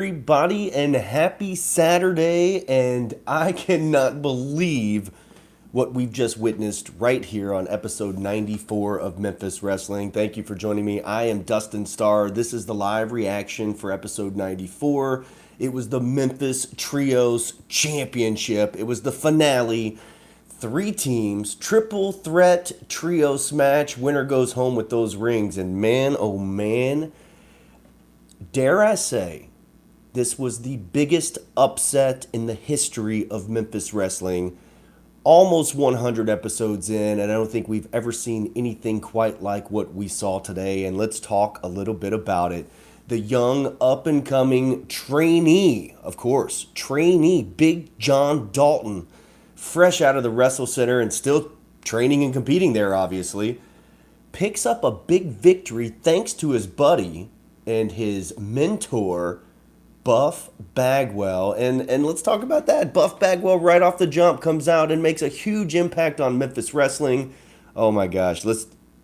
Everybody, and happy Saturday. And I cannot believe what we've just witnessed right here on episode 94 of Memphis Wrestling. Thank you for joining me. I am Dustin Starr. This is the live reaction for episode 94. It was the Memphis Trios Championship. It was the finale. 3 teams, triple threat trios match. Winner goes home with those rings. And man, oh man, dare I say, this was the biggest upset in the history of Memphis Wrestling. Almost 100 episodes in, and I don't think we've ever seen anything quite like what we saw today. And let's talk a little bit about it. The young, up-and-coming trainee, of course, Big John Dalton, fresh out of the Wrestle Center and still training and competing there, obviously, picks up a big victory thanks to his buddy and his mentor, Buff Bagwell. And let's talk about that. Buff Bagwell right off the jump comes out and makes a huge impact on Memphis Wrestling. Oh my gosh,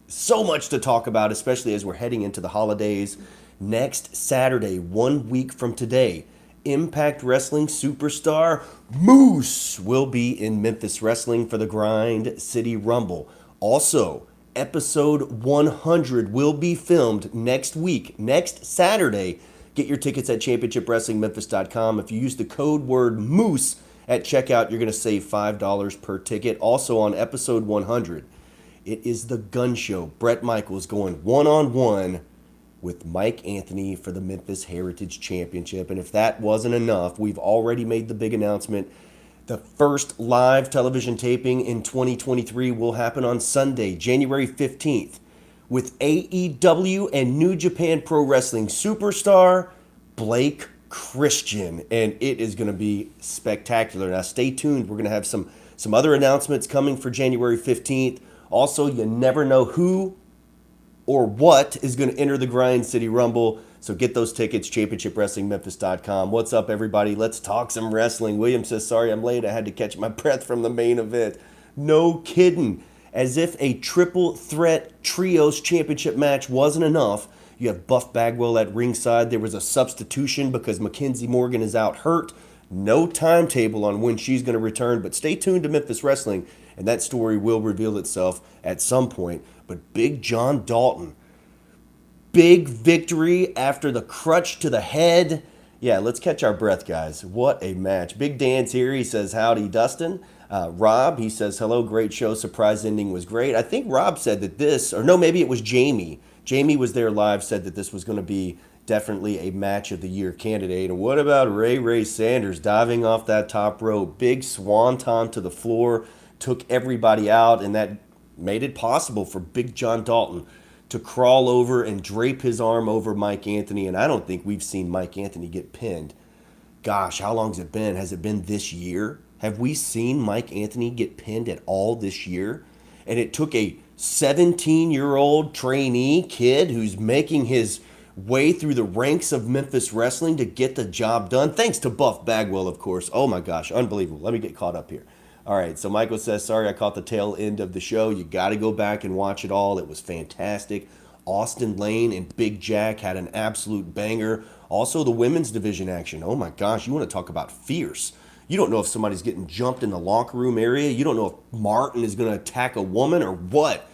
so much to talk about, especially as we're heading into the holidays. Next Saturday, 1 week from today, Impact Wrestling superstar Moose will be in Memphis Wrestling for the Grind City Rumble. Also, episode 100 will be filmed next week, next Saturday. Get your tickets at championshipwrestlingmemphis.com. If you use the code word MOOSE at checkout, you're going to save $5 per ticket. Also on episode 100, it is the Gun Show. Brett Michaels going one-on-one with Mike Anthony for the Memphis Heritage Championship. And if that wasn't enough, we've already made the big announcement. The first live television taping in 2023 will happen on Sunday, January 15th. With AEW and New Japan Pro Wrestling superstar Blake Christian. And it is going to be spectacular. Now stay tuned. We're going to have some other announcements coming for January 15th. Also, you never know who or what is going to enter the Grind City Rumble. So get those tickets, championshipwrestlingmemphis.com. What's up, everybody? Let's talk some wrestling. William says, sorry I'm late. I had to catch my breath from the main event. No kidding. As if a triple threat trios championship match wasn't enough, you have Buff Bagwell at ringside. There was a substitution because Mackenzie Morgan is out hurt. No timetable on when she's going to return, but stay tuned to Memphis Wrestling, and that story will reveal itself at some point. But Big John Dalton, big victory after the crutch to the head. Yeah, let's catch our breath, guys. What a match. Big Dan's here. He says, howdy, Dustin. Rob, he says, hello, great show. Surprise ending was great. I think Rob said that this, or no, maybe it was Jamie. Jamie was there live, said that this was going to be definitely a match of the year candidate. And what about Ray Sanders diving off that top rope? Big swanton to the floor, took everybody out, and that made it possible for Big John Dalton to crawl over and drape his arm over Mike Anthony. And I don't think we've seen Mike Anthony get pinned. Gosh, how long's it been? Has it been this year? Have we seen Mike Anthony get pinned at all this year? And it took a 17-year-old trainee kid who's making his way through the ranks of Memphis Wrestling to get the job done. Thanks to Buff Bagwell, of course. Oh my gosh, unbelievable. Let me get caught up here. All right, so Michael says, sorry I caught the tail end of the show. You got to go back and watch it all. It was fantastic. Austin Lane and Big Jack had an absolute banger. Also, the women's division action. Oh my gosh, you want to talk about fierce. You don't know if somebody's getting jumped in the locker room area. You don't know if Martin is going to attack a woman or what.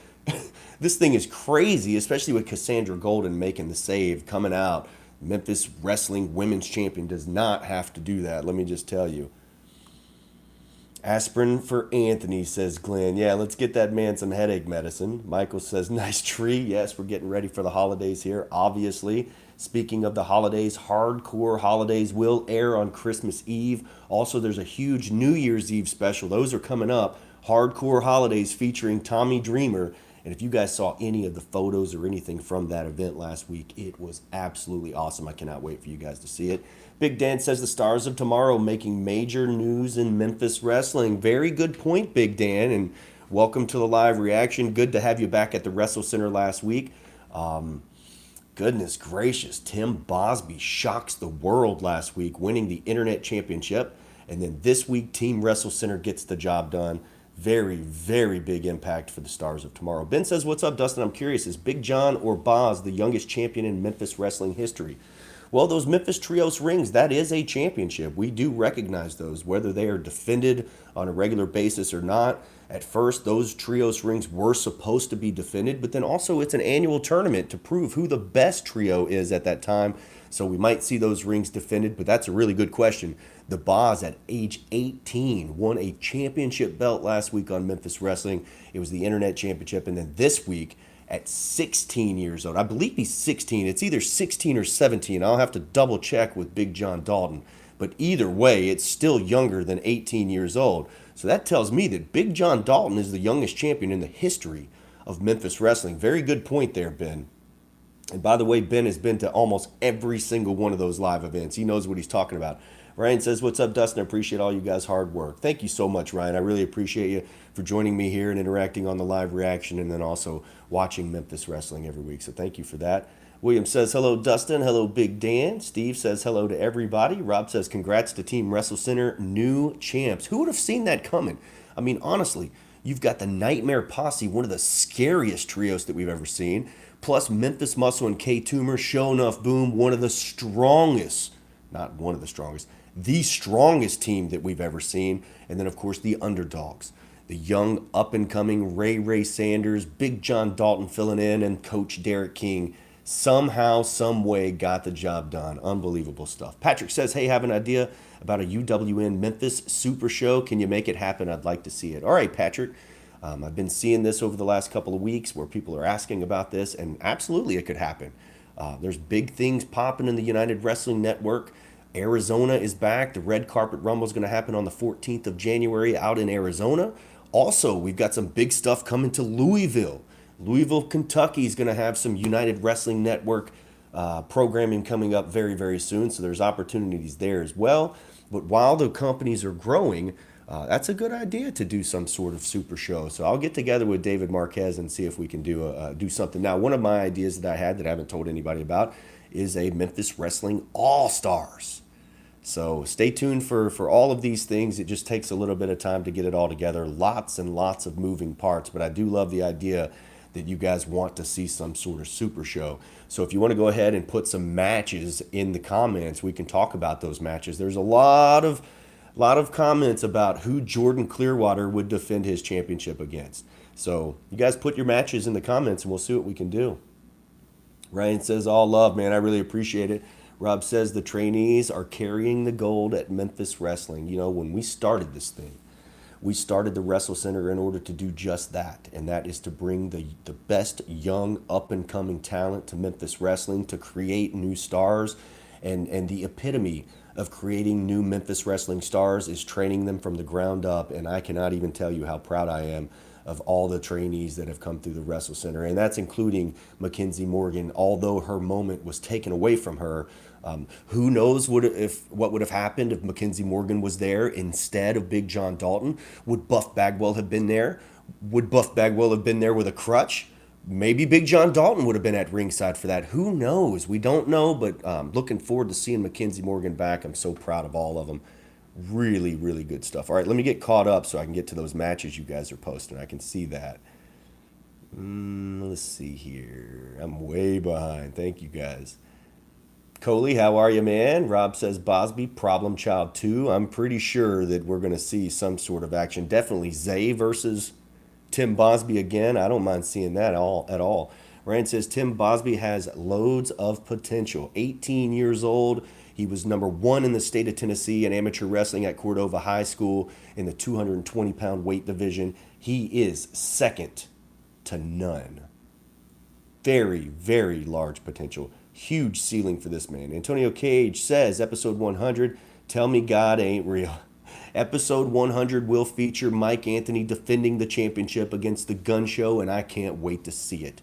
This thing is crazy, especially with Cassandra Golden making the save, coming out. Memphis Wrestling Women's Champion does not have to do that, let me just tell you. Aspirin for Anthony, says Glenn. Yeah, let's get that man some headache medicine. Michael says, nice tree. Yes, we're getting ready for the holidays here, obviously. Speaking of the holidays, Hardcore Holidays will air on Christmas Eve. Also, there's a huge New Year's Eve special. Those are coming up. Hardcore Holidays featuring Tommy Dreamer. And if you guys saw any of the photos or anything from that event last week, it was absolutely awesome. I cannot wait for you guys to see it. Big Dan says the Stars of Tomorrow making major news in Memphis Wrestling. Very good point, Big Dan, and welcome to the live reaction. Good to have you back at the Wrestle Center last week. Goodness gracious, Tim Bosby shocks the world last week, winning the Internet Championship. And then this week, Team Wrestle Center gets the job done. Very, very big impact for the Stars of Tomorrow. Ben says, what's up, Dustin? I'm curious, is Big John or Boz the youngest champion in Memphis wrestling history? Well, those Memphis Trios rings, that is a championship. We do recognize those, whether they are defended on a regular basis or not. At first, those Trios rings were supposed to be defended, but then also it's an annual tournament to prove who the best trio is at that time. So we might see those rings defended, but that's a really good question. The Boz at age 18 won a championship belt last week on Memphis Wrestling. It was the Internet Championship, and then this week at 16 years old, I believe he's 16. It's either 16 or 17. I'll have to double check with Big John Dalton. But either way, it's still younger than 18 years old. So that tells me that Big John Dalton is the youngest champion in the history of Memphis Wrestling. Very good point there, Ben. And by the way, Ben has been to almost every single one of those live events. He knows what he's talking about. Ryan says, what's up, Dustin? I appreciate all you guys' hard work. Thank you so much, Ryan. I really appreciate you for joining me here and interacting on the live reaction and then also watching Memphis Wrestling every week. So thank you for that. William says, hello, Dustin. Hello, Big Dan. Steve says, hello to everybody. Rob says, congrats to Team Wrestle Center, new champs. Who would have seen that coming? I mean, honestly, you've got the Nightmare Posse, one of the scariest trios that we've ever seen, plus Memphis Muscle and K Toomer, Show Enough Boom, one of the strongest, not one of the strongest, the strongest team that we've ever seen. And then, of course, the underdogs, the young up-and-coming Ray Sanders, Big John Dalton filling in, and Coach Derek King somehow, some way got the job done. Unbelievable stuff. Patrick says, hey, have an idea about a UWN Memphis Super Show. Can you make it happen? I'd like to see it. All right, Patrick. I've been seeing this over the last couple of weeks where people are asking about this, and absolutely it could happen. There's big things popping in the United Wrestling Network. Arizona is back. The Red Carpet Rumble is going to happen on the 14th of January out in Arizona. Also, we've got some big stuff coming to Louisville. Louisville, Kentucky is going to have some United Wrestling Network programming coming up very, very soon. So there's opportunities there as well. But while the companies are growing, that's a good idea to do some sort of super show. So I'll get together with David Marquez and see if we can do something. Now, one of my ideas that I had that I haven't told anybody about is a Memphis Wrestling All-Stars. So stay tuned for all of these things. It just takes a little bit of time to get it all together. Lots and lots of moving parts. But I do love the idea that you guys want to see some sort of super show. So if you want to go ahead and put some matches in the comments, we can talk about those matches. There's a lot of comments about who Jordan Clearwater would defend his championship against. So you guys put your matches in the comments and we'll see what we can do. Ryan says, all love, man. I really appreciate it. Rob says the trainees are carrying the gold at Memphis Wrestling. You know, when we started this thing, we started the Wrestle Center in order to do just that, and that is to bring the best young up-and-coming talent to Memphis Wrestling, to create new stars, and the epitome of creating new Memphis Wrestling stars is training them from the ground up, and I cannot even tell you how proud I am of all the trainees that have come through the Wrestle Center, and that's including Mackenzie Morgan. Although her moment was taken away from her, who knows what would have happened if Mackenzie Morgan was there instead of Big John Dalton? Would Buff Bagwell have been there? Would Buff Bagwell have been there with a crutch? Maybe Big John Dalton would have been at ringside for that. Who knows? We don't know, but looking forward to seeing Mackenzie Morgan back. I'm so proud of all of them. Really, really good stuff. All right, let me get caught up so I can get to those matches you guys are posting. I can see that. Let's see here. I'm way behind. Thank you, guys. Coley, how are you, man? Rob says, Bosby, Problem Child 2. I'm pretty sure that we're going to see some sort of action. Definitely Zay versus Tim Bosby again. I don't mind seeing that at all. Ryan says, Tim Bosby has loads of potential. 18 years old. He was number 1 in the state of Tennessee in amateur wrestling at Cordova High School in the 220-pound weight division. He is second to none. Very, very large potential. Huge ceiling for this man. Antonio Cage says, episode 100, tell me God ain't real. Episode 100 will feature Mike Anthony defending the championship against the Gun Show, and I can't wait to see it.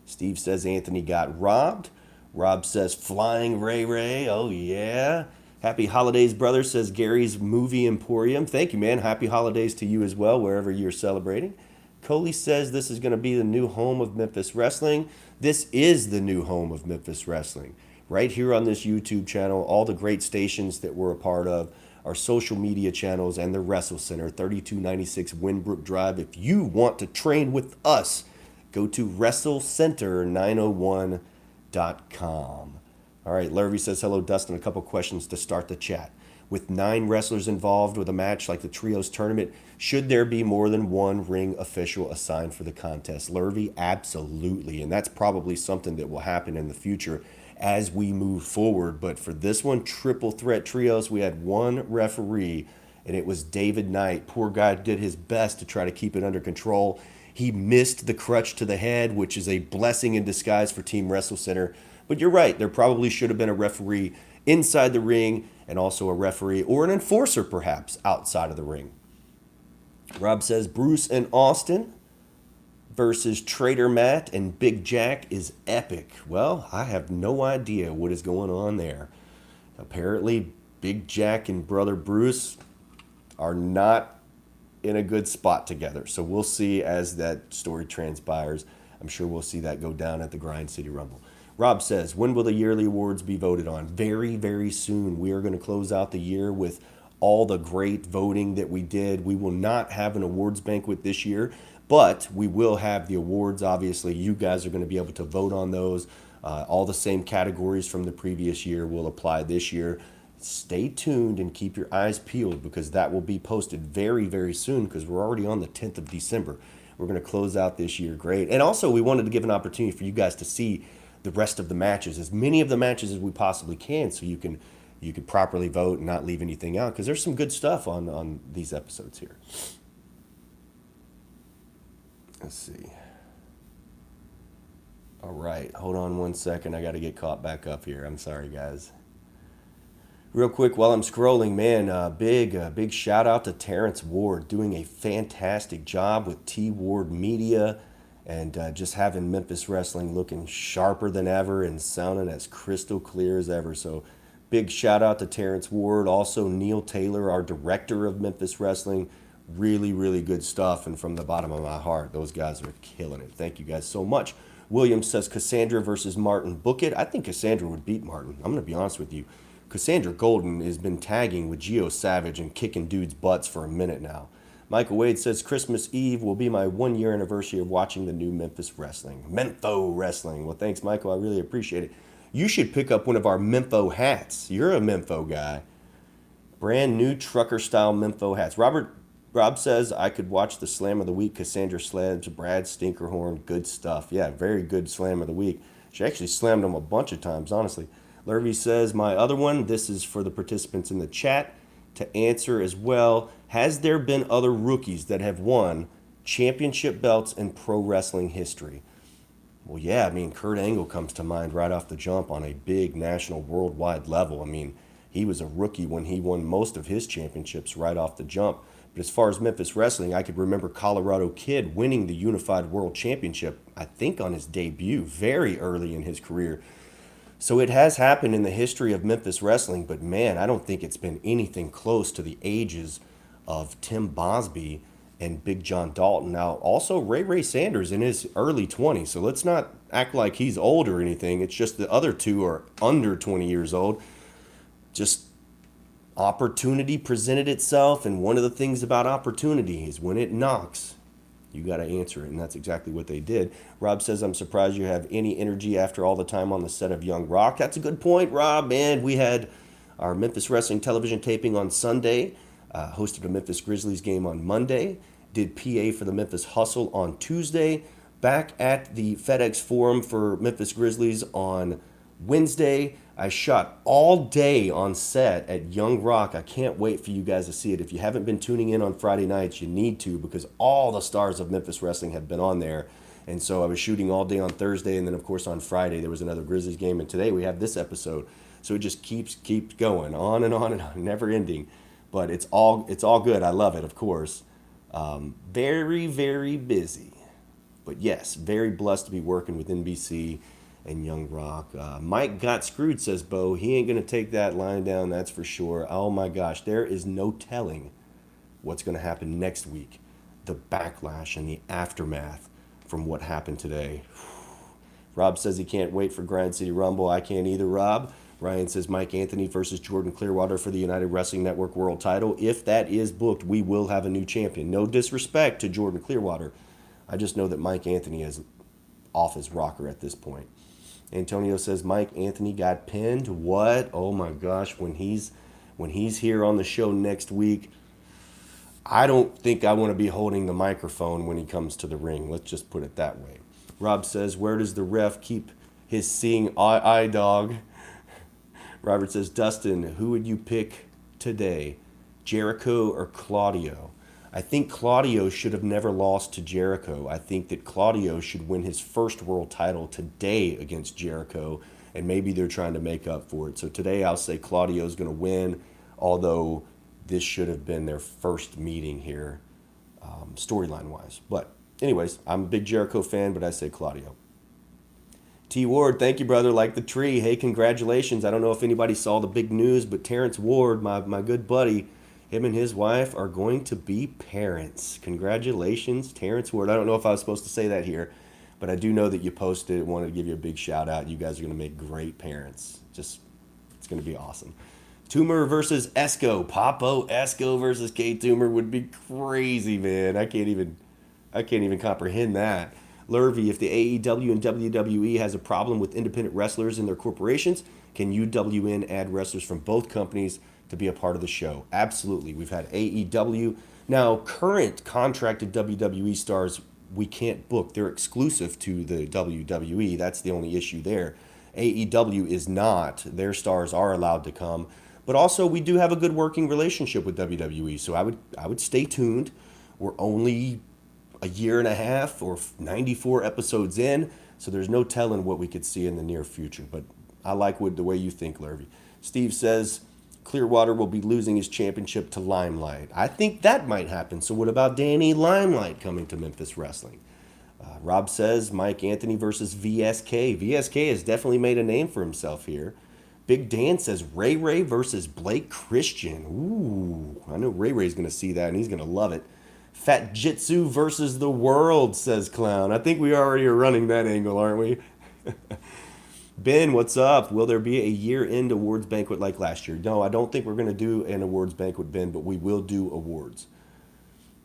Steve says Anthony got robbed. Rob says Flying Ray. Oh, yeah. Happy holidays, brother, says Gary's Movie Emporium. Thank you, man. Happy holidays to you as well, wherever you're celebrating. Coley says this is going to be the new home of Memphis Wrestling. This is the new home of Memphis Wrestling. Right here on this YouTube channel, all the great stations that we're a part of, our social media channels, and the Wrestle Center, 3296 Winbrook Drive. If you want to train with us, go to WrestleCenter901.com. All right, Lurvy says, hello, Dustin. A couple questions to start the chat. With 9 wrestlers involved with a match like the Trios tournament, should there be more than one ring official assigned for the contest? Lurvy, absolutely. And that's probably something that will happen in the future as we move forward. But for this one, triple threat trios, we had one referee, and it was David Knight. Poor guy did his best to try to keep it under control. He missed the crutch to the head, which is a blessing in disguise for Team Wrestle Center. But you're right, there probably should have been a referee inside the ring and also a referee or an enforcer perhaps outside of the ring. Rob says Bruce and Austin versus Trader Matt and Big Jack is epic. Well, I have no idea what is going on there. Apparently, Big Jack and Brother Bruce are not in a good spot together. So we'll see as that story transpires. I'm sure we'll see that go down at the Grind City Rumble. Rob says, when will the yearly awards be voted on? Very, very soon. We are going to close out the year with all the great voting that we did. We will not have an awards banquet this year, but we will have the awards. Obviously, you guys are going to be able to vote on those. All the same categories from the previous year will apply this year. Stay tuned and keep your eyes peeled because that will be posted very, very soon because we're already on the 10th of December. We're going to close out this year great. And also, we wanted to give an opportunity for you guys to see the rest of the matches, as many of the matches as we possibly can, so you can properly vote and not leave anything out, because there's some good stuff on these episodes here. Let's see. All right, hold on one second. I got to get caught back up here. I'm sorry, guys. Real quick, while I'm scrolling, man, big shout out to Terrence Ward, doing a fantastic job with T Ward Media. And just having Memphis Wrestling looking sharper than ever and sounding as crystal clear as ever. So big shout out to Terrence Ward. Also Neil Taylor, our director of Memphis Wrestling. Really, really good stuff. And from the bottom of my heart, those guys are killing it. Thank you guys so much. William says Cassandra versus Martin. Book it. I think Cassandra would beat Martin. I'm going to be honest with you. Cassandra Golden has been tagging with Gio Savage and kicking dudes' butts for a minute now. Michael Wade says, Christmas Eve will be my 1-year anniversary of watching the new Memphis Wrestling. Memphis Wrestling. Well, thanks, Michael. I really appreciate it. You should pick up one of our Memphis hats. You're a Memphis guy. Brand new trucker-style Memphis hats. Rob says, I could watch the Slam of the Week. Cassandra slams Brad Stinkerhorn. Good stuff. Yeah, very good Slam of the Week. She actually slammed him a bunch of times, honestly. Lurvy says, my other one, this is for the participants in the chat to answer as well. Has there been other rookies that have won championship belts in pro wrestling history? Well, yeah, I mean, Kurt Angle comes to mind right off the jump on a big national worldwide level. I mean, he was a rookie when he won most of his championships right off the jump. But as far as Memphis Wrestling, I could remember Colorado Kid winning the Unified World Championship, I think on his debut, very early in his career. So it has happened in the history of Memphis Wrestling, but man, I don't think it's been anything close to the ages of Tim Bosby and Big John Dalton. Now, also Ray Sanders in his early 20s, so let's not act like he's old or anything. It's just the other two are under 20 years old. Just opportunity presented itself, and one of the things about opportunity is when it knocks, you got to answer it, and that's exactly what they did. Rob says, I'm surprised you have any energy after all the time on the set of Young Rock. That's a good point, Rob. And we had our Memphis Wrestling television taping on Sunday, hosted a Memphis Grizzlies game on Monday, did PA for the Memphis Hustle on Tuesday, back at the FedEx Forum for Memphis Grizzlies on Wednesday. I shot all day on set at Young Rock. I can't wait for you guys to see it. If you haven't been tuning in on Friday nights, you need to, because all the stars of Memphis Wrestling have been on there. And so I was shooting all day on Thursday, and then of course on Friday there was another Grizzlies game, and today we have this episode. So it just keeps going on and on and on, never ending. But it's all good. I love it, of course. Very, very busy. But yes, very blessed to be working with NBC and Young Rock. Mike got screwed, says Bo. He ain't going to take that line down, that's for sure. Oh my gosh, there is no telling what's going to happen next week. The backlash and the aftermath from what happened today. Rob says he can't wait for Grind City Rumble. I can't either, Rob. Ryan says Mike Anthony versus Jordan Clearwater for the United Wrestling Network World title. If that is booked, we will have a new champion. No disrespect to Jordan Clearwater. I just know that Mike Anthony is off his rocker at this point. Antonio says Mike Anthony got pinned. What? Oh my gosh, when he's here on the show next week, I don't think I want to be holding the microphone when he comes to the ring. Let's just put it that way. Rob says, where does the ref keep his seeing eye dog? Robert says, Dustin, who would you pick today, Jericho or Claudio? I think Claudio should have never lost to Jericho. I think that Claudio should win his first world title today against Jericho, and maybe they're trying to make up for it. So today I'll say Claudio's going to win, although this should have been their first meeting here, storyline-wise. But anyways, I'm a big Jericho fan, but I say Claudio. T. Ward, thank you, brother. Like the tree. Hey, congratulations. I don't know if anybody saw the big news, but Terrence Ward, my good buddy, him and his wife are going to be parents. Congratulations, Terrence Ward. I don't know if I was supposed to say that here, but I do know that you posted it. Wanted to give you a big shout out. You guys are going to make great parents. It's going to be awesome. Toomer versus Esco. Papo Esco versus K Toomer would be crazy, man. I can't even comprehend that. Lurvy, if the AEW and WWE has a problem with independent wrestlers in their corporations, can UWN add wrestlers from both companies to be a part of the show? Absolutely. We've had AEW. Now, current contracted WWE stars we can't book. They're exclusive to the WWE. That's the only issue there. AEW is not. Their stars are allowed to come. But also, we do have a good working relationship with WWE, so I would stay tuned. We're only a year and a half or 94 episodes in, so there's no telling what we could see in the near future. But I like the way you think, Lurvy. Steve says Clearwater will be losing his championship to Limelight. I think that might happen. So what about Danny Limelight coming to Memphis Wrestling? Rob says Mike Anthony versus VSK. VSK has definitely made a name for himself here. Big Dan says Ray Ray versus Blake Christian. Ooh, I know Ray Ray's going to see that and he's going to love it. Fat Jitsu versus the World, says Clown. I think we already are running that angle, aren't we? Ben, what's up? Will there be a year-end awards banquet like last year? No, I don't think we're going to do an awards banquet, Ben, but we will do awards.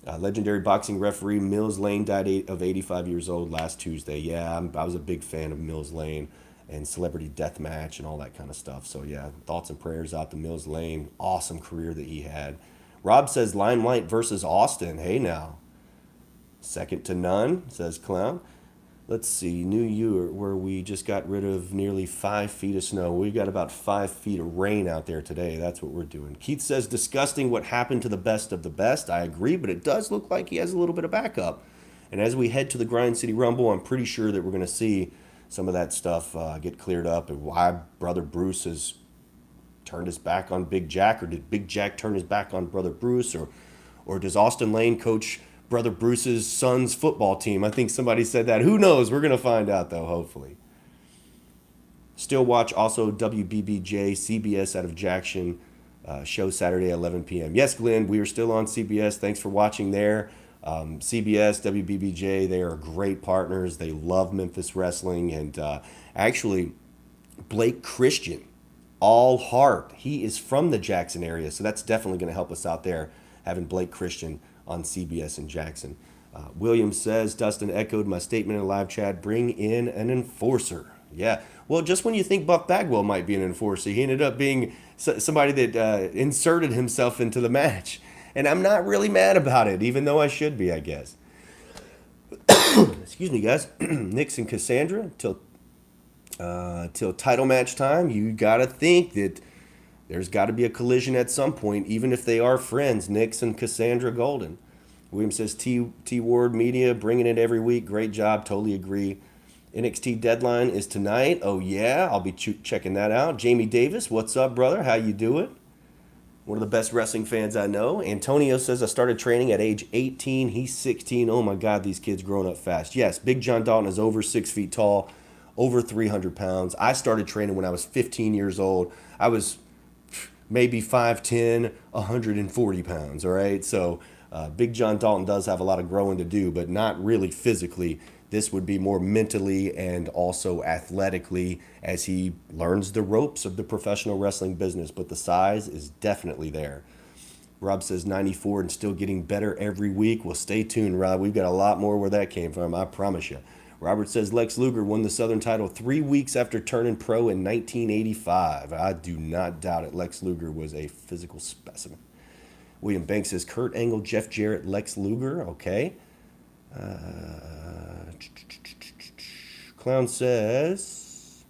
Legendary boxing referee Mills Lane died of 85 years old last Tuesday. Yeah, I was a big fan of Mills Lane and Celebrity Deathmatch and all that kind of stuff. So, yeah, thoughts and prayers out to Mills Lane. Awesome career that he had. Rob says Limelight versus Austin. Hey, now. Second to none, says Clown. Let's see, New Year, where we just got rid of nearly 5 feet of snow. We got about 5 feet of rain out there today. That's what we're doing. Keith says, disgusting what happened to the best of the best. I agree, but it does look like he has a little bit of backup. And as we head to the Grind City Rumble, I'm pretty sure that we're going to see some of that stuff get cleared up and why Brother Bruce has turned his back on Big Jack, or did Big Jack turn his back on Brother Bruce, or does Austin Lane coach Brother Bruce's son's football team? I think somebody said that. Who knows? We're going to find out, though, hopefully. Still watch also WBBJ, CBS out of Jackson, show Saturday, 11 p.m. Yes, Glenn, we are still on CBS. Thanks for watching there. CBS, WBBJ, they are great partners. They love Memphis wrestling. And actually, Blake Christian, all heart, he is from the Jackson area. So that's definitely going to help us out there, having Blake Christian on CBS in Jackson. Williams says, Dustin echoed my statement in the live chat, bring in an enforcer. Yeah, well, just when you think Buff Bagwell might be an enforcer, he ended up being somebody that inserted himself into the match. And I'm not really mad about it, even though I should be, I guess. Excuse me, guys. Nix and Cassandra, till title match time, you got to think that there's got to be a collision at some point, even if they are friends, Nix and Cassandra Golden. William says, T Ward Media, bringing it every week. Great job. Totally agree. NXT deadline is tonight. Oh, yeah. I'll be checking that out. Jamie Davis, what's up, brother? How you doing? One of the best wrestling fans I know. Antonio says, I started training at age 18. He's 16. Oh, my God, these kids growing up fast. Yes, Big John Dalton is over 6 feet tall, over 300 pounds. I started training when I was 15 years old. I was maybe 5'10", 140 pounds, all right? So Big John Dalton does have a lot of growing to do, but not really physically. This would be more mentally and also athletically as he learns the ropes of the professional wrestling business, but the size is definitely there. Rob says 94 and still getting better every week. Well, stay tuned, Rob. We've got a lot more where that came from, I promise you. Robert says Lex Luger won the Southern title 3 weeks after turning pro in 1985. I do not doubt it. Lex Luger was a physical specimen. William Banks says Kurt Angle, Jeff Jarrett, Lex Luger. Okay. Clown says,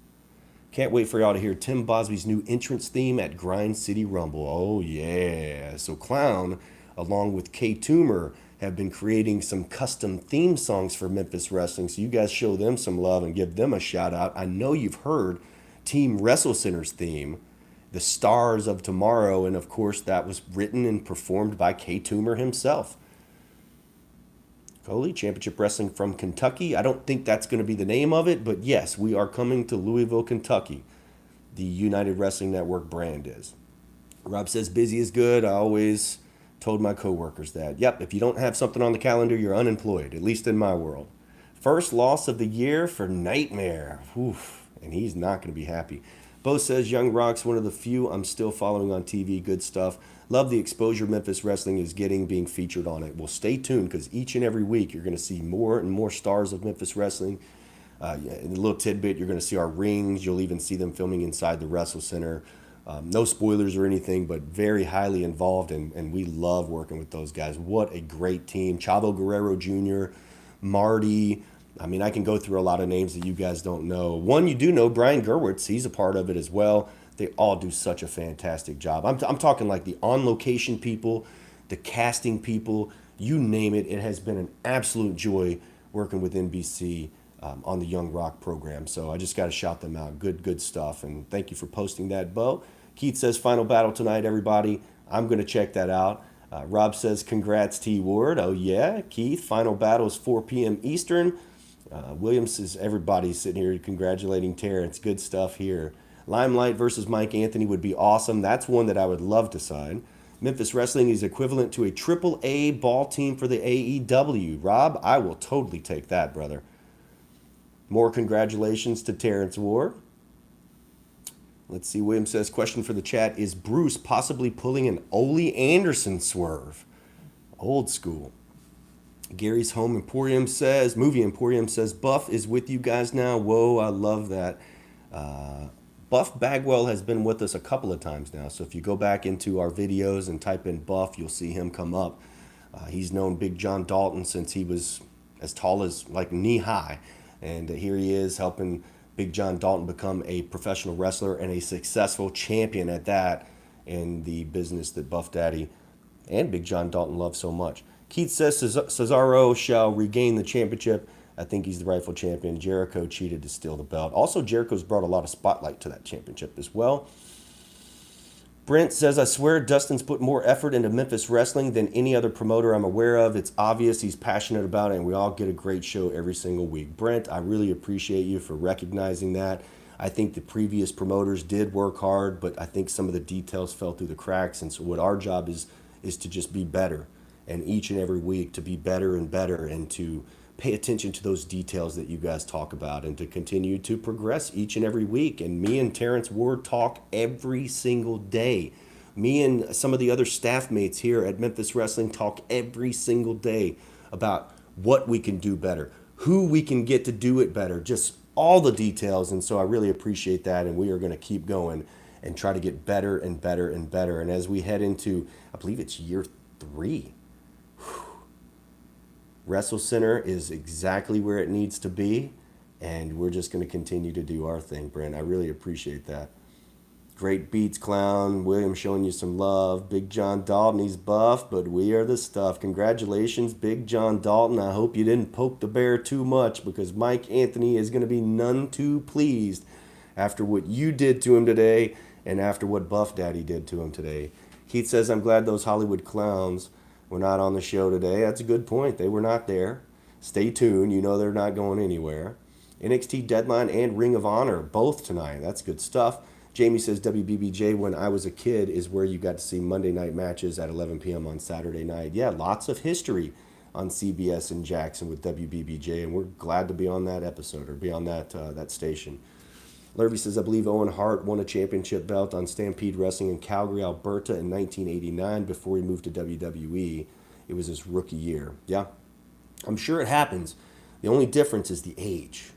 can't wait for y'all to hear Tim Bosby's new entrance theme at Grind City Rumble. Oh, yeah. So Clown, along with Kay Toomer, have been creating some custom theme songs for Memphis Wrestling. So you guys show them some love and give them a shout out. I know you've heard Team Wrestle Center's theme, The Stars of Tomorrow. And of course, that was written and performed by Kay Toomer himself. Coley, Championship Wrestling from Kentucky. I don't think that's going to be the name of it, but yes, we are coming to Louisville, Kentucky. The United Wrestling Network brand is. Rob says, busy is good. I always told my coworkers that. Yep, if you don't have something on the calendar, you're unemployed, at least in my world. First loss of the year for Nightmare. Oof, and he's not going to be happy. Bo says, Young Rock's one of the few I'm still following on TV. Good stuff. Love the exposure Memphis Wrestling is getting being featured on it. Well, stay tuned because each and every week you're going to see more and more stars of Memphis Wrestling. In a little tidbit, you're going to see our rings. You'll even see them filming inside the Wrestle Center. No spoilers or anything, but very highly involved, and we love working with those guys. What a great team. Chavo Guerrero Jr., Marty. I mean, I can go through a lot of names that you guys don't know. One you do know, Brian Gerwitz. He's a part of it as well. They all do such a fantastic job. I'm talking like the on-location people, the casting people, you name it. It has been an absolute joy working with NBC on the Young Rock program. So I just got to shout them out. Good stuff. And thank you for posting that, Bo. Keith says, final battle tonight, everybody. I'm going to check that out. Rob says, congrats, T. Ward. Oh, yeah, Keith. Final battle is 4 p.m. Eastern. Williams says, everybody's sitting here congratulating Terrence. Good stuff here. Limelight versus Mike Anthony would be awesome. That's one that I would love to sign. Memphis Wrestling is equivalent to a AAA ball team for the AEW. Rob, I will totally take that, brother. More congratulations to Terrence Ward. Let's see, William says, question for the chat, is Bruce possibly pulling an Ole Anderson swerve? Old school. Gary's Home Emporium says, Movie Emporium says, Buff is with you guys now. Whoa, I love that. Buff Bagwell has been with us a couple of times now, so if you go back into our videos and type in Buff, you'll see him come up. He's known Big John Dalton since he was as tall as like knee high, and here he is helping Big John Dalton become a professional wrestler and a successful champion at that in the business that Buff Daddy and Big John Dalton love so much. Keith says Cesaro shall regain the championship. I think he's the rightful champion. Jericho cheated to steal the belt. Also, Jericho's brought a lot of spotlight to that championship as well. Brent says, I swear Dustin's put more effort into Memphis Wrestling than any other promoter I'm aware of. It's obvious he's passionate about it, and we all get a great show every single week. Brent, I really appreciate you for recognizing that. I think the previous promoters did work hard, but I think some of the details fell through the cracks, and so what our job is to just be better, and each and every week to be better and better, and to pay attention to those details that you guys talk about and to continue to progress each and every week. And me and Terrence Ward talk every single day. Me and some of the other staff mates here at Memphis Wrestling talk every single day about what we can do better, who we can get to do it better, just all the details. And so I really appreciate that. And we are going to keep going and try to get better and better and better. And as we head into, I believe it's year 3, Wrestle Center is exactly where it needs to be, and we're just going to continue to do our thing, Brent. I really appreciate that. Great beats, Clown. William showing you some love. Big John Dalton, he's buff, but we are the stuff. Congratulations, Big John Dalton. I hope you didn't poke the bear too much, because Mike Anthony is going to be none too pleased after what you did to him today and after what Buff Daddy did to him today. Keith says, I'm glad those Hollywood clowns were not on the show today. That's a good point. They were not there. Stay tuned. You know they're not going anywhere. NXT Deadline and Ring of Honor, both tonight. That's good stuff. Jamie says, WBBJ, when I was a kid, is where you got to see Monday night matches at 11 p.m. on Saturday night. Yeah, lots of history on CBS in Jackson with WBBJ, and we're glad to be on that episode or be on that station. Lurvy says, I believe Owen Hart won a championship belt on Stampede Wrestling in Calgary, Alberta in 1989 before he moved to WWE. It was his rookie year. Yeah, I'm sure it happens. The only difference is the age.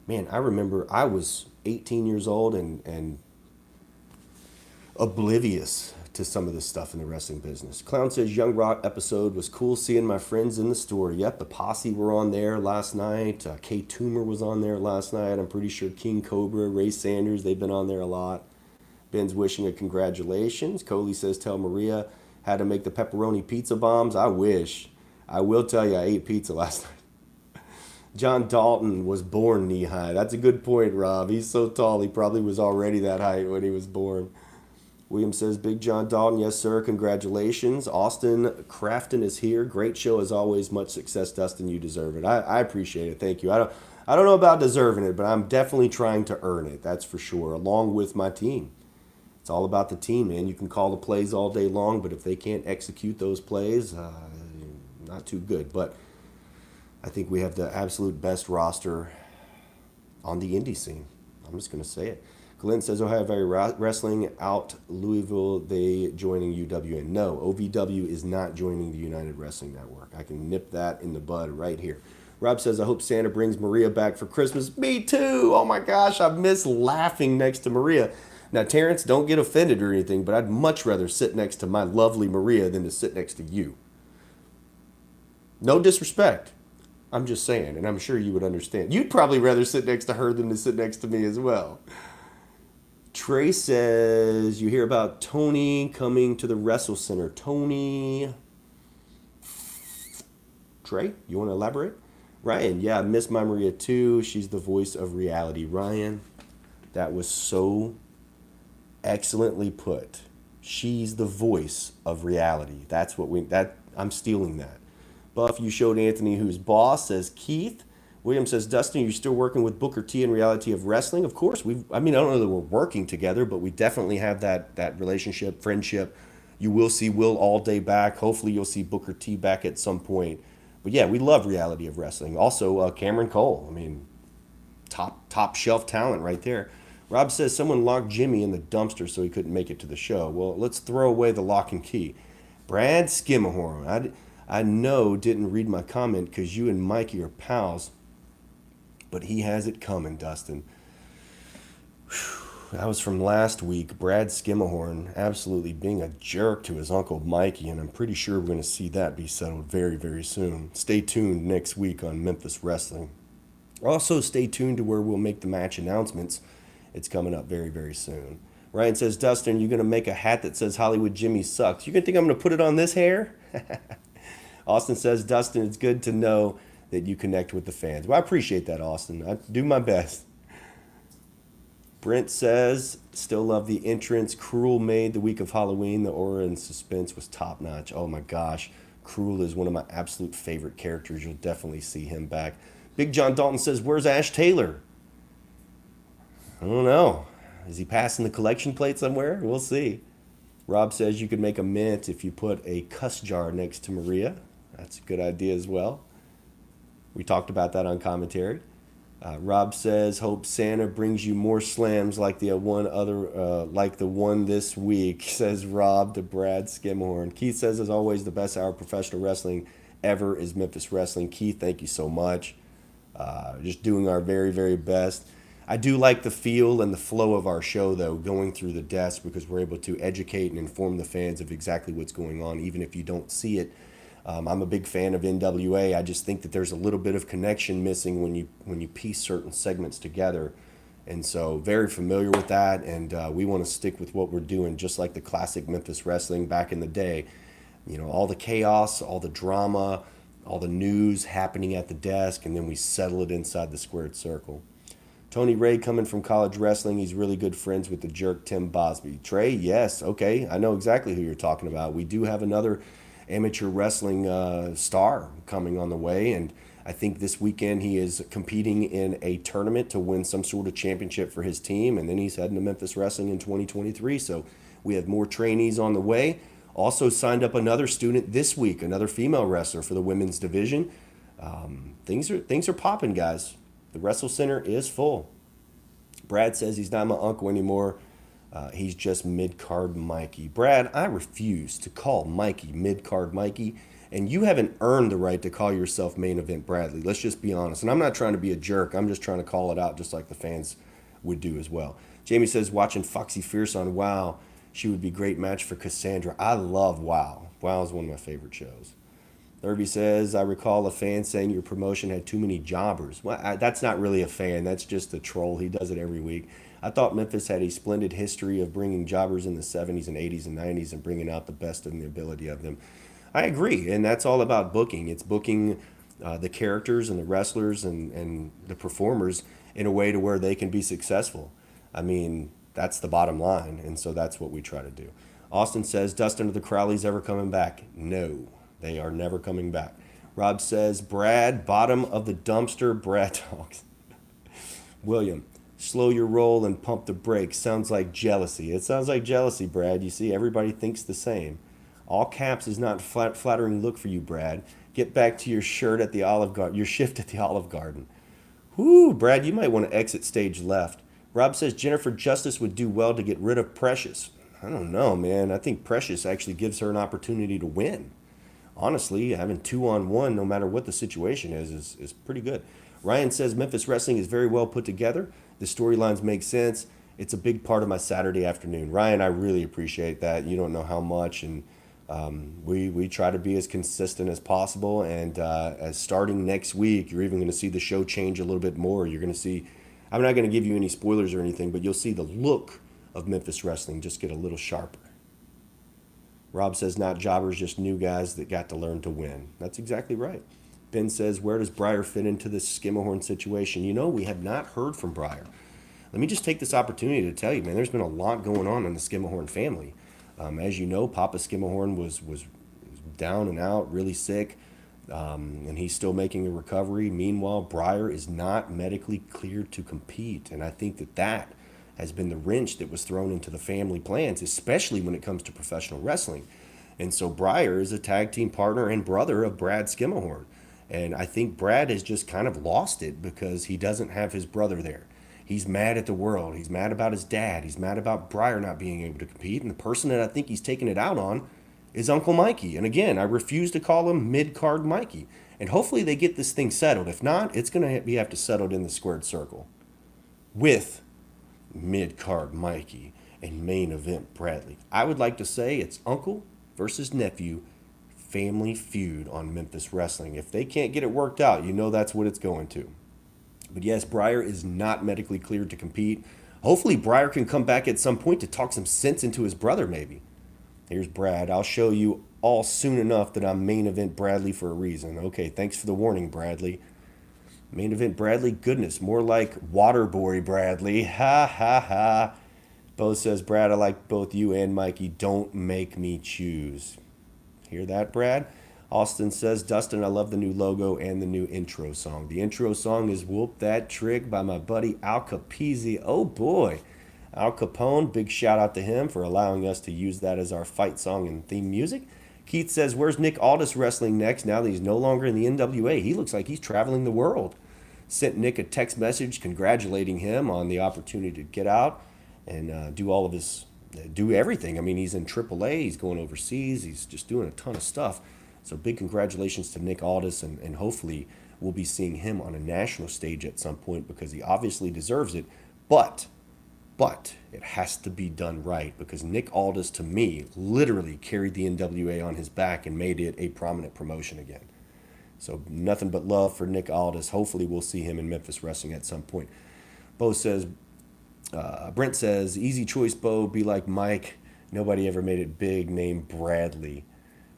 Man, I remember I was 18 years old and oblivious to some of the stuff in the wrestling business. Clown says Young Rock episode was cool seeing my friends in the store. Yep, the Posse were on there last night. Kay Toomer was on there last night. I'm pretty sure King Cobra, Ray Sanders, they've been on there a lot. Ben's wishing a congratulations. Coley says tell Maria how to make the pepperoni pizza bombs. I wish. I will tell you I ate pizza last night. John Dalton was born knee high. That's a good point, Rob. He's so tall, he probably was already that height when he was born. William says, Big John Dalton, yes, sir, congratulations. Austin Crafton is here. Great show as always. Much success, Dustin. You deserve it. I appreciate it. Thank you. I don't know about deserving it, but I'm definitely trying to earn it. That's for sure, along with my team. It's all about the team, man. You can call the plays all day long, but if they can't execute those plays, not too good. But I think we have the absolute best roster on the indie scene. I'm just going to say it. Glenn says, Ohio Valley Wrestling out Louisville, they joining UWN. No, OVW is not joining the United Wrestling Network. I can nip that in the bud right here. Rob says, I hope Santa brings Maria back for Christmas. Me too. Oh my gosh, I miss laughing next to Maria. Now, Terrence, don't get offended or anything, but I'd much rather sit next to my lovely Maria than to sit next to you. No disrespect. I'm just saying, and I'm sure you would understand. You'd probably rather sit next to her than to sit next to me as well. Trey says, you hear about Tony coming to the Wrestle Center. Tony. Trey, you want to elaborate? Ryan, yeah, I miss my Maria too. She's the voice of reality. Ryan, that was so excellently put. She's the voice of reality. That's what I'm stealing that. Buff, you showed Anthony who's boss, says Keith. William says, Dustin, you're still working with Booker T in Reality of Wrestling? Of course. I don't know that we're working together, but we definitely have that relationship, friendship. You will see Will all day back. Hopefully you'll see Booker T back at some point. But yeah, we love Reality of Wrestling. Also, Cameron Cole. I mean, top shelf talent right there. Rob says someone locked Jimmy in the dumpster so he couldn't make it to the show. Well, let's throw away the lock and key. Brad Skimahorn. I know didn't read my comment because you and Mikey are pals. But he has it coming, Dustin. That was from last week. Brad Skimahorn absolutely being a jerk to his Uncle Mikey, and I'm pretty sure we're going to see that be settled very, very soon. Stay tuned next week on Memphis Wrestling. Also, stay tuned to where we'll make the match announcements. It's coming up very, very soon. Ryan says, Dustin, you're going to make a hat that says Hollywood Jimmy sucks. You going to think I'm going to put it on this hair? Austin says, Dustin, it's good to know that you connect with the fans. Well, I appreciate that, Austin. I do my best. Brent says, still love the entrance. Cruel made the week of Halloween. The aura and suspense was top notch. Oh my gosh. Cruel is one of my absolute favorite characters. You'll definitely see him back. Big John Dalton says, where's Ash Taylor? I don't know. Is he passing the collection plate somewhere? We'll see. Rob says you could make a mint if you put a cuss jar next to Maria. That's a good idea as well. We talked about that on commentary. Rob says, hope Santa brings you more slams like the one this week, says Rob to Brad Skimhorn. Keith says, as always, the best hour of professional wrestling ever is Memphis Wrestling. Keith, thank you so much. Just doing our very, very best. I do like the feel and the flow of our show, though, going through the desk, because we're able to educate and inform the fans of exactly what's going on, even if you don't see it. I'm a big fan of NWA. I just think that there's a little bit of connection missing when you piece certain segments together. And so very familiar with that, and we want to stick with what we're doing, just like the classic Memphis Wrestling back in the day. You know, all the chaos, all the drama, all the news happening at the desk, and then we settle it inside the squared circle. Tony Ray coming from college wrestling. He's really good friends with the jerk Tim Bosby. Trey, yes, okay. I know exactly who you're talking about. We do have another amateur wrestling star coming on the way, and I think this weekend he is competing in a tournament to win some sort of championship for his team, and then he's heading to Memphis Wrestling in 2023. So we have more trainees on the way. Also signed up another student this week, another female wrestler for the women's division. Things are popping, guys. The Wrestle Center is full. Brad says he's not my uncle anymore. He's just mid-card Mikey. Brad, I refuse to call Mikey mid-card Mikey. And you haven't earned the right to call yourself Main Event Bradley. Let's just be honest. And I'm not trying to be a jerk. I'm just trying to call it out just like the fans would do as well. Jamie says, watching Foxy Fierce on WoW, she would be a great match for Cassandra. I love WoW. WoW is one of my favorite shows. Irby says, I recall a fan saying your promotion had too many jobbers. Well, that's not really a fan. That's just a troll. He does it every week. I thought Memphis had a splendid history of bringing jobbers in the 70s and 80s and 90s and bringing out the best in the ability of them. I agree, and that's all about booking. It's booking the characters and the wrestlers and the performers in a way to where they can be successful. I mean, that's the bottom line, and so that's what we try to do. Austin says, Dustin or the Crowleys ever coming back? No. They are never coming back. Rob says, Brad, bottom of the dumpster, Brad talks. William, slow your roll and pump the brakes. Sounds like jealousy. It sounds like jealousy, Brad. You see, everybody thinks the same. All caps is not a flattering look for you, Brad. Get back to your shirt at the Olive Garden. Your shift at the Olive Garden. Whoo, Brad, you might want to exit stage left. Rob says Jennifer Justice would do well to get rid of Precious. I don't know, man. I think Precious actually gives her an opportunity to win. Honestly, having 2-on-1, no matter what the situation is pretty good. Ryan says Memphis Wrestling is very well put together. The storylines make sense. It's a big part of my Saturday afternoon. Ryan, I really appreciate that. You don't know how much, and we try to be as consistent as possible. And as starting next week, you're even going to see the show change a little bit more. You're going to see, I'm not going to give you any spoilers or anything, but you'll see the look of Memphis Wrestling just get a little sharper. Rob says, not jobbers, just new guys that got to learn to win. That's exactly right. Ben says, where does Briar fit into this Skimmerhorn situation? You know, we have not heard from Briar. Let me just take this opportunity to tell you, man, there's been a lot going on in the Skimmerhorn family. As you know, Papa Skimmerhorn was down and out, really sick, and he's still making a recovery. Meanwhile, Briar is not medically cleared to compete, and I think that has been the wrench that was thrown into the family plans, especially when it comes to professional wrestling. And so Briar is a tag team partner and brother of Brad Skimmerhorn. And I think Brad has just kind of lost it because he doesn't have his brother there. He's mad at the world. He's mad about his dad. He's mad about Briar not being able to compete. And the person that I think he's taking it out on is Uncle Mikey. And again, I refuse to call him mid-card Mikey. And hopefully they get this thing settled. If not, it's going to have to settled in the squared circle with mid-card Mikey and main event Bradley. I would like to say it's uncle versus nephew family feud on Memphis Wrestling. If they can't get it worked out, you know that's what it's going to. But yes, Briar is not medically cleared to compete. Hopefully Briar can come back at some point to talk some sense into his brother maybe. Here's Brad. I'll show you all soon enough that I'm main event Bradley for a reason. Okay, thanks for the warning, Bradley. Main event Bradley, goodness, more like Waterboy Bradley. Ha ha ha. Bo says, Brad, I like both you and Mikey. Don't make me choose. Hear that, Brad? Austin says, Dustin, I love the new logo and the new intro song. The intro song is Whoop That Trick by my buddy Al Capizzi. Oh boy. Al Capone, big shout out to him for allowing us to use that as our fight song and theme music. Keith says, where's Nick Aldis wrestling next now that he's no longer in the NWA? He looks like he's traveling the world. Sent Nick a text message congratulating him on the opportunity to get out and do everything. I mean, he's in AAA, he's going overseas, he's just doing a ton of stuff. So big congratulations to Nick Aldis, and hopefully we'll be seeing him on a national stage at some point because he obviously deserves it. But it has to be done right because Nick Aldis, to me, literally carried the NWA on his back and made it a prominent promotion again. So nothing but love for Nick Aldis. Hopefully we'll see him in Memphis Wrestling at some point. Brent says, easy choice, Bo, be like Mike. Nobody ever made it big, named Bradley.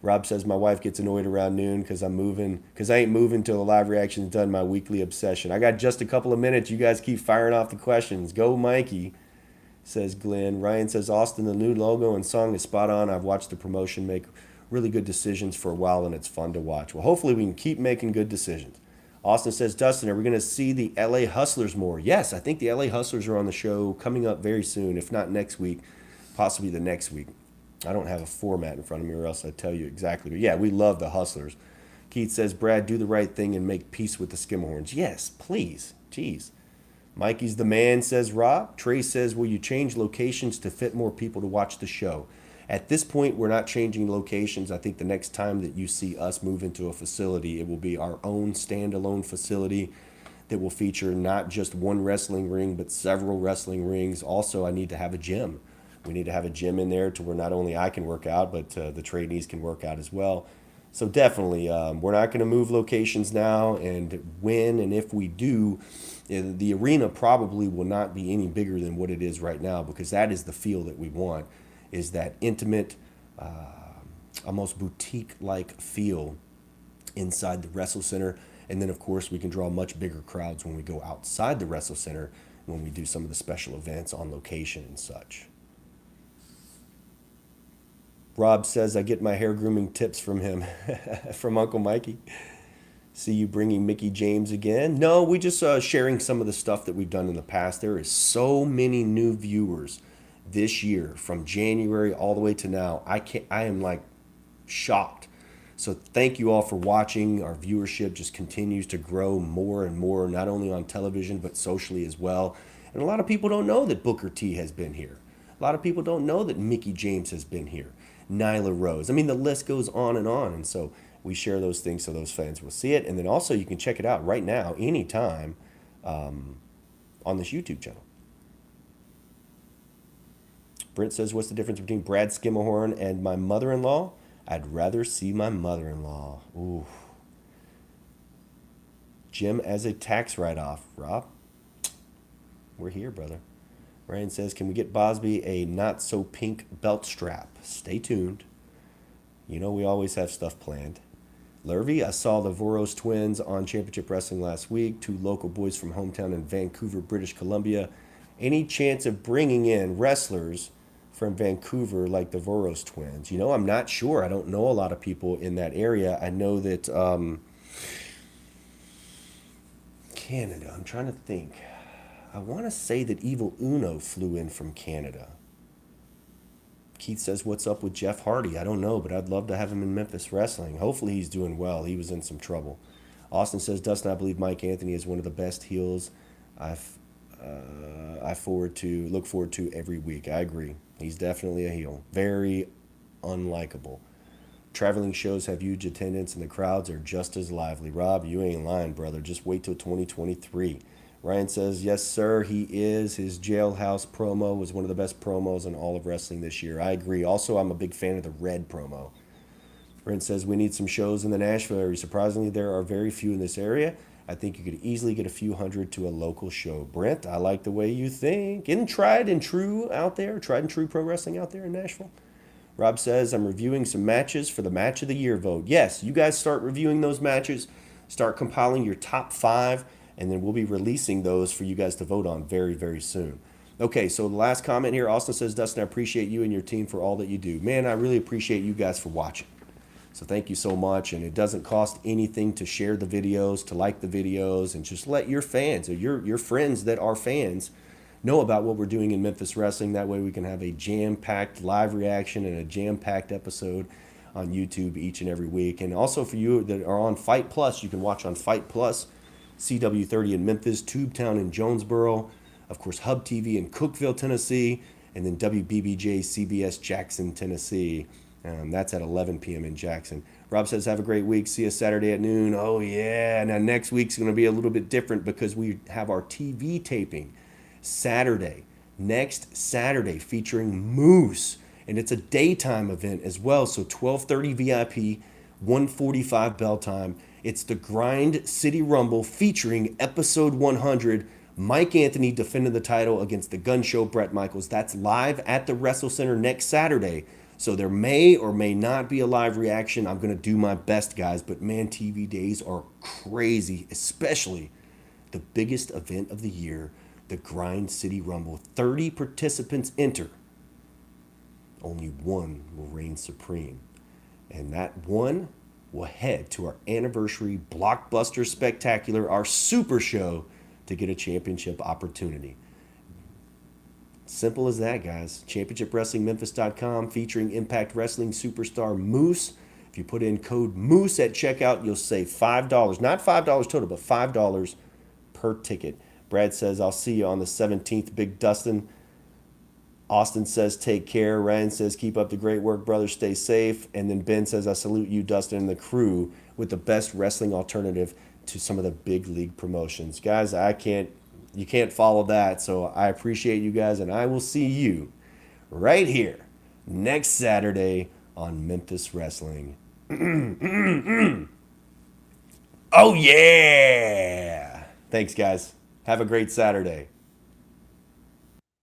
Rob says, my wife gets annoyed around noon because I ain't moving till the live reaction's done, my weekly obsession. I got just a couple of minutes. You guys keep firing off the questions. Go, Mikey, says Glenn. Ryan says, Austin, the new logo and song is spot on. I've watched the promotion make really good decisions for a while, and it's fun to watch. Well, hopefully we can keep making good decisions. Austin says, Dustin, are we going to see the LA Hustlers more? Yes, I think the LA Hustlers are on the show coming up very soon, if not next week, possibly the next week. I don't have a format in front of me or else I'd tell you exactly. But yeah, we love the Hustlers. Keith says, Brad, do the right thing and make peace with the Skimmerhorns. Yes, please. Jeez. Mikey's the man, says Rob. Trey says, will you change locations to fit more people to watch the show? At this point, we're not changing locations. I think the next time that you see us move into a facility, it will be our own standalone facility that will feature not just one wrestling ring, but several wrestling rings. Also, I need to have a gym. We need to have a gym in there to where not only I can work out, but the trainees can work out as well. So definitely, we're not going to move locations now. And when and if we do, the arena probably will not be any bigger than what it is right now, because that is the feel that we want, is that intimate, almost boutique-like feel inside the Wrestle Center. And then, of course, we can draw much bigger crowds when we go outside the Wrestle Center, when we do some of the special events on location and such. Rob says, I get my hair grooming tips from him, from Uncle Mikey. See you bringing Mickey James again. No, we just sharing some of the stuff that we've done in the past. There is so many new viewers this year, from January all the way to now. I am like shocked. So thank you all for watching. Our viewership just continues to grow more and more, not only on television, but socially as well. And a lot of people don't know that Booker T has been here. A lot of people don't know that Mickey James has been here. Nyla Rose. I mean, the list goes on. And so we share those things so those fans will see it. And then also you can check it out right now, anytime, on this YouTube channel. Brent says, what's the difference between Brad Skimmerhorn and my mother-in-law? I'd rather see my mother-in-law. Ooh. Jim as a tax write-off. Rob, we're here, brother. Ryan says, can we get Bosby a not-so-pink belt strap? Stay tuned. You know we always have stuff planned. Lurvy, I saw the Voros twins on Championship Wrestling last week. 2 local boys from hometown in Vancouver, British Columbia. Any chance of bringing in wrestlers from Vancouver like the Voros twins? You know, I'm not sure. I don't know a lot of people in that area. I know that Canada, I'm trying to think. I want to say that Evil Uno flew in from Canada. Keith says, what's up with Jeff Hardy? I don't know, but I'd love to have him in Memphis Wrestling. Hopefully he's doing well. He was in some trouble. Austin says, Dustin, I believe Mike Anthony is one of the best heels I look forward to every week. I agree. He's definitely a heel. Very unlikable. Traveling shows have huge attendance, and the crowds are just as lively. Rob, you ain't lying, brother. Just wait till 2023. Ryan says, yes, sir, he is. His jailhouse promo was one of the best promos in all of wrestling this year. I agree. Also, I'm a big fan of the red promo. Brent says, we need some shows in the Nashville area. Surprisingly, there are very few in this area. I think you could easily get a few hundred to a local show. Brent, I like the way you think. Isn't tried and true pro wrestling out there in Nashville? Rob says, I'm reviewing some matches for the Match of the Year vote. Yes, you guys start reviewing those matches. Start compiling your top 5. And then we'll be releasing those for you guys to vote on very, very soon. Okay, so the last comment here, Austin says, Dustin, I appreciate you and your team for all that you do. Man, I really appreciate you guys for watching. So thank you so much. And it doesn't cost anything to share the videos, to like the videos, and just let your fans or your friends that are fans know about what we're doing in Memphis Wrestling. That way we can have a jam-packed live reaction and a jam-packed episode on YouTube each and every week. And also for you that are on Fight Plus, you can watch on Fight Plus, CW30 in Memphis, Tubetown in Jonesboro, of course Hub TV in Cookeville, Tennessee, and then WBBJ CBS Jackson, Tennessee. That's at 11 p.m. in Jackson. Rob says, have a great week. See you Saturday at noon. Oh, yeah. Now, next week's going to be a little bit different because we have our TV taping Saturday, next Saturday, featuring Moose. And it's a daytime event as well. So 12:30 VIP, 1:45 bell time. It's the Grind City Rumble featuring episode 100. Mike Anthony defending the title against the Gun Show Bret Michaels. That's live at the Wrestle Center next Saturday. So there may or may not be a live reaction. I'm going to do my best, guys. But man, TV days are crazy, especially the biggest event of the year, the Grind City Rumble. 30 participants enter. Only one will reign supreme. And that one will head to our anniversary blockbuster spectacular, our super show, to get a championship opportunity. Simple as that, guys. ChampionshipWrestlingMemphis.com featuring Impact Wrestling superstar Moose. If you put in code Moose at checkout, you'll save $5. Not $5 total, but $5 per ticket. Brad says, I'll see you on the 17th, Big Dustin. Austin says, take care. Ryan says, keep up the great work, brother. Stay safe. And then Ben says, I salute you, Dustin, and the crew with the best wrestling alternative to some of the big league promotions. Guys, you can't follow that. So I appreciate you guys, and I will see you right here next Saturday on Memphis Wrestling. Oh, yeah. Thanks, guys. Have a great Saturday.